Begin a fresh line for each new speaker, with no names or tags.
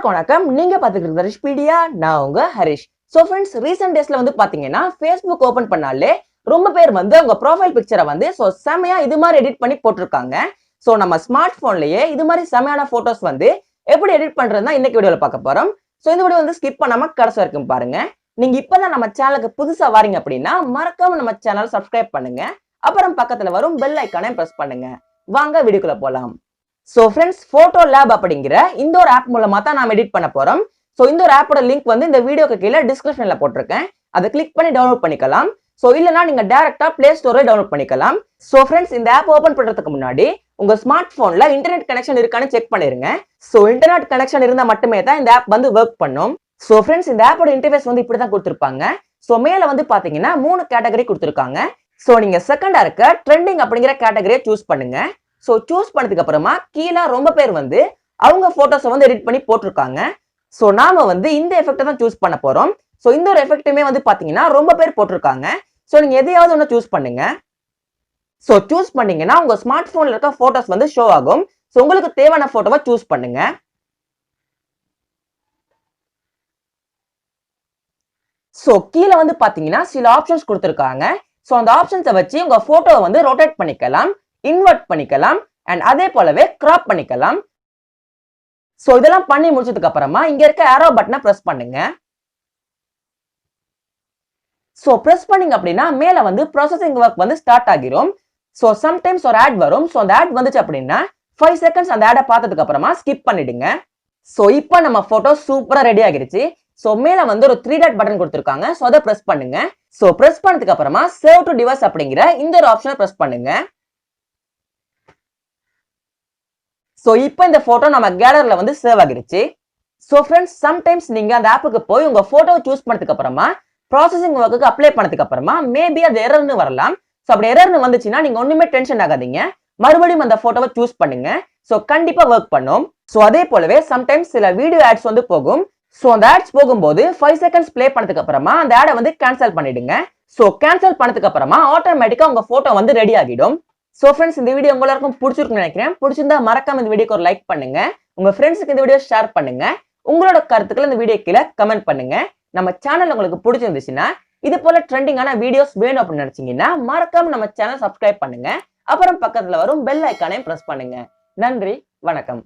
எல்லாருக்கும் வணக்கம். நீங்க பாத்துக்கிறது ஹரிஷ் பீடியா. நான் உங்க ஹரிஷ். சோ ஃப்ரெண்ட்ஸ், ரீசெண்ட் டேஸ்ல வந்து பாத்தீங்கன்னா Facebook ஓபன் பண்ணாலே ரொம்ப பேர் வந்து உங்க ப்ரொஃபைல் பிக்சரை வந்து செமையா இது மாதிரி எடிட் பண்ணி போட்டிருக்காங்க. சோ நம்ம ஸ்மார்ட் போன்லயே இது மாதிரி செமையான போட்டோஸ் வந்து எப்படி எடிட் பண்றதுதான் இன்னைக்கு வீடியோல பார்க்க போறோம். சோ இந்த வீடியோ வந்து ஸ்கிப் பண்ணாம கடைசி வரைக்கும் பாருங்க. நீங்க இப்பதான் நம்ம சேனலுக்கு புதுசா வாரீங்க அப்படின்னா மறக்காம நம்ம சேனல் சப்ஸ்கிரைப் பண்ணுங்க. அப்புறம் பக்கத்துல வரும் பெல் ஐக்கானை பிரஸ் பண்ணுங்க. வாங்க வீடியோக்குள்ள போலாம். சோ ஃப்ரெண்ட்ஸ், போட்டோ லேப் அப்படிங்கிற இந்த ஒரு ஆப் மூலமா தான் நாம எடிட் பண்ண போறோம். சோ இந்த ஒரு ஆப்போட லிங்க் வந்து இந்த வீடியோக்கு கீழே டிஸ்கிரிப்ஷன்ல போட்டிருக்கேன். அதை கிளிக் பண்ணி டவுன்லோட் பண்ணிக்கலாம். சோ இல்லனா நீங்க டைரக்டா பிளே ஸ்டோர்ல டவுன்லோட் பண்ணிக்கலாம். சோ ஃப்ரெண்ட்ஸ், இந்த ஆப் ஓபன் பண்றதுக்கு முன்னாடி உங்க ஸ்மார்ட் போன்ல இன்டர்நெட் கனெக்ஷன் இருக்கான்னு செக் பண்ணிருங்க. சோ இன்டர்நெட் கனெக்ஷன் இருந்தா மட்டுமே தான் இந்த ஆப் வந்து ஒர்க் பண்ணும். சோ ஃப்ரெண்ட்ஸ், இந்த ஆப்போட இன்டர்ஃபேஸ் வந்து இப்படிதான் கொடுத்திருப்பாங்க. சோ மேல வந்து பாத்தீங்கன்னா 3 கேட்டகரி கொடுத்திருக்காங்க. சோ நீங்க செகண்டா இருக்க ட்ரெண்டிங் அப்படிங்கிற கேட்டகரியை சூஸ் பண்ணுங்க. சோ சூஸ் பண்ணதுக்கு அப்புறமா கீழே ரொம்ப பேர் வந்து அவங்க போட்டோஸை வந்து எடிட் பண்ணி போட்டிருக்காங்க. சோ நாம வந்து இந்த எஃபெக்ட்டை தான் சூஸ் பண்ண போறோம். சோ இந்த ஒரு எஃபெக்ட்டுமே வந்து பாத்தீங்கன்னா ரொம்ப பேர் போட்டிருக்காங்க. சோ நீங்க எதையாவது ஒன்று சூஸ் பண்ணுங்க. சோ சூஸ் பண்ணீங்கன்னா உங்க ஸ்மார்ட் போன்ல இருக்க போட்டோஸ் வந்து ஷோ ஆகும். சோ உங்களுக்கு தேவையான போட்டோவை சூஸ் பண்ணுங்க. சோ கீழே வந்து பாத்தீங்கன்னா சில ஆப்ஷன்ஸ் கொடுத்திருக்காங்க. சோ அந்த ஆப்ஷன்ஸை வச்சு உங்க போட்டோவை வந்து ரொட்டேட் பண்ணிக்கலாம், இன்வெர்ட் பண்ணிக்கலாம், அண்ட் அதே போலவே கிராப் பண்ணிக்கலாம். சோ இதெல்லாம் பண்ணி முடிச்சதுக்கு அப்புறமா இங்க இருக்க ஆரோ பட்டனை பிரஸ் பண்ணுங்க. சோ பிரஸ் பண்ணீங்க அப்படின்னா மேல வந்து ப்ராசஸிங் ஒர்க் வந்து ஸ்டார்ட் ஆகிரும். சோ சம்டைம்ஸ் ஒரு ஆட் வரும். சோ அந்த ஆட் வந்துச்சு அப்படின்னா 5 செகண்ட்ஸ் அந்த ஆடை பார்த்ததுக்கு அப்புறமா ஸ்கிப் பண்ணிடுங்க. சோ இப்போ நம்ம போட்டோ சூப்பரா ரெடி ஆகிருச்சு. சோ மேல வந்து ஒரு 3 டாட் பட்டன் கொடுத்திருக்காங்க. சோ அதை பிரஸ் பண்ணுங்க. சோ பிரஸ் பண்ணதுக்கு அப்புறமா சேவ் டு டிவைஸ் அப்படிங்கிற இந்த ஒரு ஆப்ஷனை பிரஸ் பண்ணுங்க. சோ இப்போ இந்த போட்டோ நம்ம கேலரியில வந்து சேவ் ஆகிருச்சு. சோ ஃப்ரெண்ட்ஸ், சம்டைம்ஸ் நீங்க அந்த ஆப்புக்கு போய் உங்க போட்டோவை சூஸ் பண்ணதுக்கு அப்புறமா ப்ராசஸிங் ஒர்க்குக்கு அப்ளை பண்ணதுக்கு அப்புறமா மேபி அது எரர்னு வரலாம். சோ அப்படி எரர்னு வந்துச்சுன்னா நீங்க ஒண்ணுமே டென்ஷன் ஆகாதீங்க. மறுபடியும் அந்த போட்டோவை சூஸ் பண்ணுங்க. சோ கண்டிப்பா ஒர்க் பண்ணும். சோ அதே போலவே சம்டைம்ஸ் சில வீடியோ ஆட்ஸ் வந்து போகும். சோ அந்த ஆட்ஸ் போகும்போது 5 செகண்ட்ஸ் ப்ளே பண்ணதுக்கு அப்புறமா அந்த ஆடை வந்து கேன்சல் பண்ணிடுங்க. சோ கேன்சல் பண்ணதுக்கு அப்புறமா ஆட்டோமேட்டிக்கா உங்க போட்டோ வந்து ரெடி ஆகிடும். சோ ஃப்ரெண்ட்ஸ், இந்த வீடியோ எல்லாருக்கும் பிடிச்சிருக்குன்னு நினைக்கிறேன். பிடிச்சிருந்தா மறக்காம இந்த வீடியோக்கு ஒரு லைக் பண்ணுங்க. உங்க ஃப்ரெண்ட்ஸுக்கு இந்த வீடியோ ஷேர் பண்ணுங்க. உங்களோட கருத்துக்களை இந்த வீடியோ கீழே கமெண்ட் பண்ணுங்க. நம்ம சேனல் உங்களுக்கு பிடிச்சிருந்துச்சுன்னா இது போல ட்ரெண்டிங்கான வீடியோஸ் வேணும் அப்படின்னு நினைச்சீங்கன்னா மறக்காம நம்ம சேனல் சப்ஸ்கிரைப் பண்ணுங்க. அப்புறம் பக்கத்துல வரும் பெல் ஐக்கானையும் பிரஸ் பண்ணுங்க. நன்றி, வணக்கம்.